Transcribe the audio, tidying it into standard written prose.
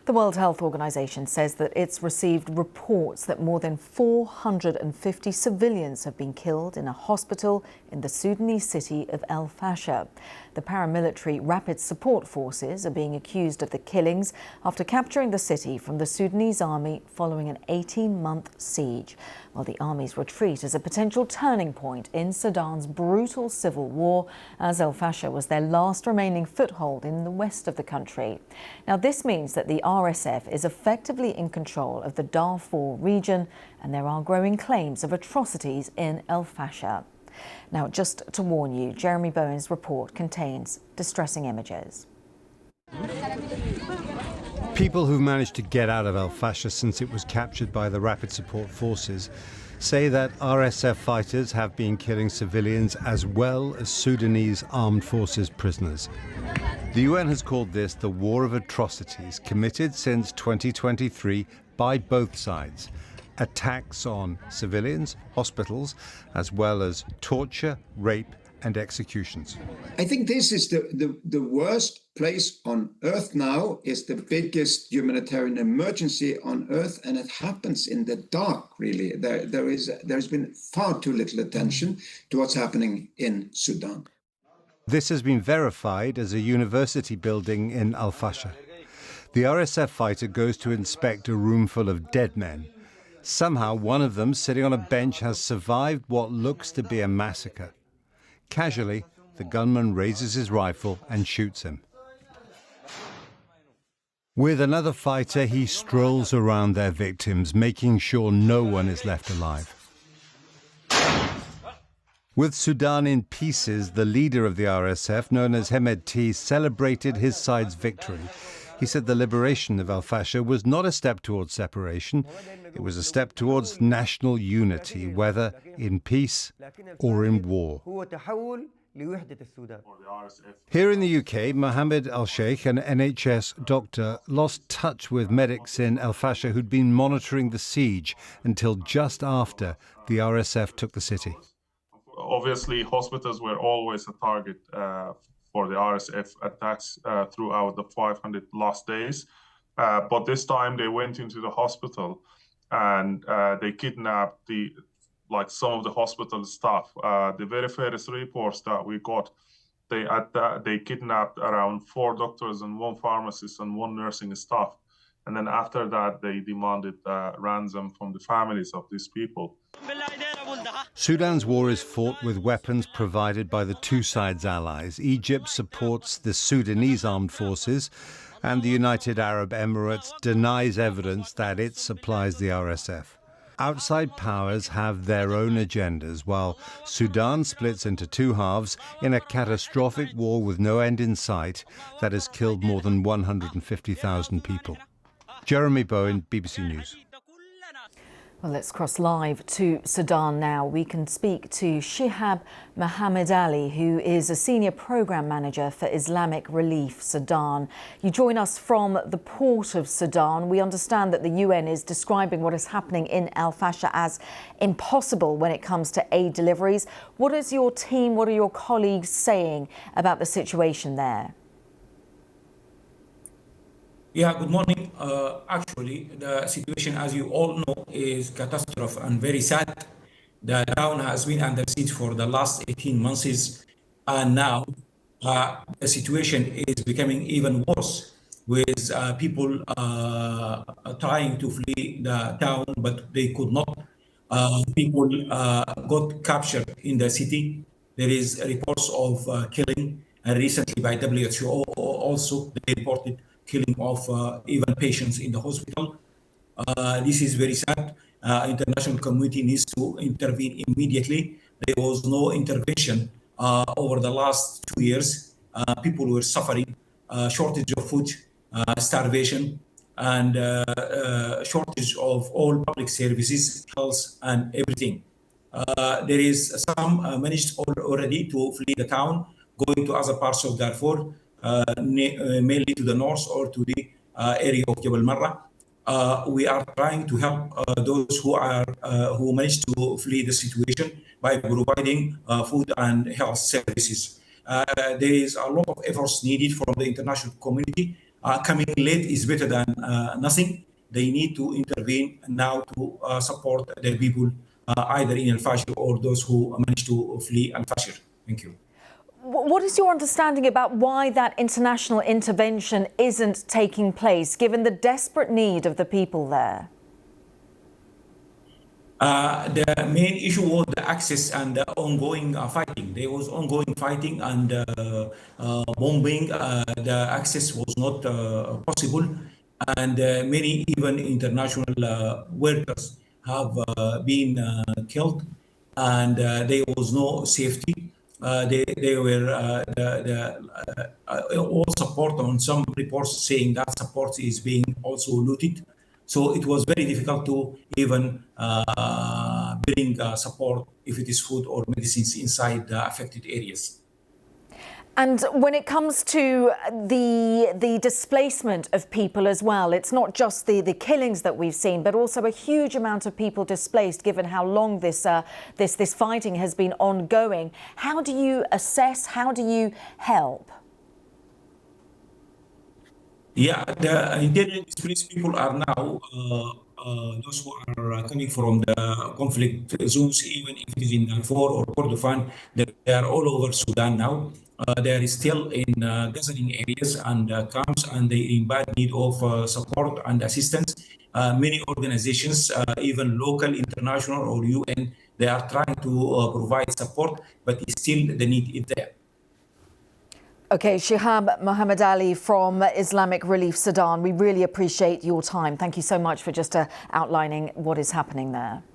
The World Health Organization says that it's received reports that more than 450 civilians have been killed in a hospital in the Sudanese city of El-Fasher. The paramilitary Rapid Support Forces are being accused of the killings after capturing the city from the Sudanese army following an 18-month siege. While the army's retreat is a potential turning point in Sudan's brutal civil war, as El-Fasher was their last remaining foothold in the west of the country. Now, this means that the RSF is effectively in control of the Darfur region, and there are growing claims of atrocities in El-Fasher. Now, just to warn you, Jeremy Bowen's report contains distressing images. People who've managed to get out of El-Fasher since it was captured by the Rapid Support Forces say that RSF fighters have been killing civilians as well as Sudanese armed forces prisoners. The UN has called this the war of atrocities committed since 2023 by both sides. Attacks on civilians, hospitals, as well as torture, rape and executions. I think this is the worst place on earth now. Is the biggest humanitarian emergency on earth, and it happens in the dark, really. There's been far too little attention to what's happening in Sudan. This has been verified as a university building in El-Fasher. The RSF fighter goes to inspect a room full of dead men. Somehow, one of them, sitting on a bench, has survived what looks to be a massacre. Casually, the gunman raises his rifle and shoots him. With another fighter, he strolls around their victims, making sure no one is left alive. With Sudan in pieces, the leader of the RSF, known as Hemedti, celebrated his side's victory. He said the liberation of El-Fasher was not a step towards separation, it was a step towards national unity, whether in peace or in war. Here in the UK, Mohammed Al-Sheikh, an NHS doctor, lost touch with medics in El-Fasher who'd been monitoring the siege until just after the RSF took the city. Obviously, hospitals were always a target for the RSF attacks throughout the 500 last days. But this time they went into the hospital and they kidnapped some of the hospital staff. The very first reports that we got, they kidnapped around 4 doctors and 1 pharmacist and 1 nursing staff. And then after that, they demanded ransom from the families of these people. Sudan's war is fought with weapons provided by the two sides' allies. Egypt supports the Sudanese armed forces, and the United Arab Emirates denies evidence that it supplies the RSF. Outside powers have their own agendas, while Sudan splits into 2 halves in a catastrophic war with no end in sight that has killed more than 150,000 people. Jeremy Bowen, BBC News. Well, let's cross live to Sudan now. We can speak to Shihab Mohamed Ali, who is a senior program manager for Islamic Relief Sudan. You join us from the port of Sudan. We understand that the UN is describing what is happening in El-Fasher as impossible when it comes to aid deliveries. What is your team, what are your colleagues saying about the situation there? Yeah, good morning. Actually, the situation, as you all know, is catastrophic and very sad. The town has been under siege for the last 18 months, and now the situation is becoming even worse, with people trying to flee the town, but they could not. People got captured in the city. There is reports of killing, and recently by WHO also they reported killing of even patients in the hospital. This is very sad. International community needs to intervene immediately. There was no intervention over the last 2 years. People were suffering shortage of food, starvation, and shortage of all public services, health, and everything. There is some managed already to flee the town, going to other parts of Darfur, mainly to the north or to the area of Jabal Marra. We are trying to help those who managed to flee the situation by providing food and health services. There is a lot of efforts needed from the international community coming late is better than nothing. They need to intervene now to support the people either in El-Fasher or those who managed to flee El-Fasher. Thank you. What is your understanding about why that international intervention isn't taking place, given the desperate need of the people there? The main issue was the access and the ongoing fighting. There was ongoing fighting and bombing. The access was not possible, and many even international workers have been killed, and there was no safety. They were all support on some reports saying that support is being also looted. So it was very difficult to even bring support, if it is food or medicines, inside the affected areas. And when it comes to the displacement of people as well, it's not just the killings that we've seen, but also a huge amount of people displaced, given how long this fighting has been ongoing. How do you assess, how do you help? Yeah, the internally displaced people are now those who are coming from the conflict zones, even if it is in Darfur or Kordofan, they are all over Sudan now. They are still in gathering areas and camps, and they are in bad need of support and assistance. Many organizations, even local, international, or UN, they are trying to provide support, but still the need is there. OK, Shihab Mohammed Ali from Islamic Relief Sudan, we really appreciate your time. Thank you so much for just outlining what is happening there.